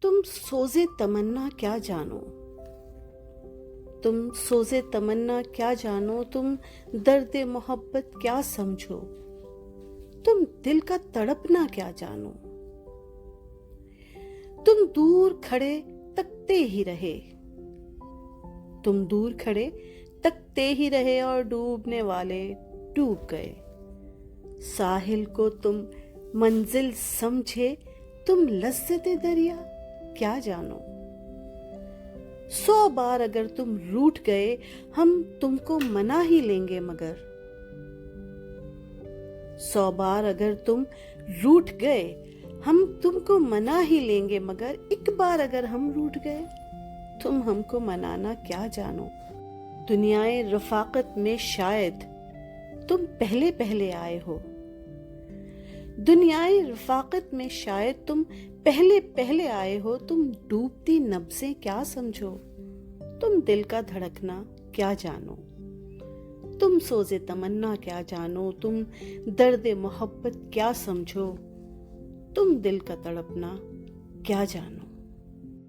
तुम सोज़े तमन्ना क्या जानो, तुम सोज़े तमन्ना क्या जानो, तुम दर्द मोहब्बत क्या समझो, तुम दिल का तड़पना क्या जानो। तुम दूर खड़े तकते ही रहे, तुम दूर खड़े तकते ही रहे और डूबने वाले डूब गए। साहिल को तुम मंजिल समझे, तुम लज्जते दरिया क्या जानो। 100 बार अगर तुम रूठ गए, हम तुमको मना ही लेंगे मगर। 100 बार अगर तुम रूठ गए, हम तुमको मना ही लेंगे मगर। एक बार अगर हम रूठ गए, तुम हमको मनाना क्या जानो। दुनियाए रफाकत में शायद तुम पहले पहले आए हो, दुनियाए रफाकत में शायद तुम पहले पहले आए हो। तुम डूबती नब्ज़ें क्या समझो, तुम दिल का धड़कना क्या जानो। तुम सोज़े तमन्ना क्या जानो, तुम दर्द मोहब्बत क्या समझो, तुम दिल का तड़पना क्या जानो।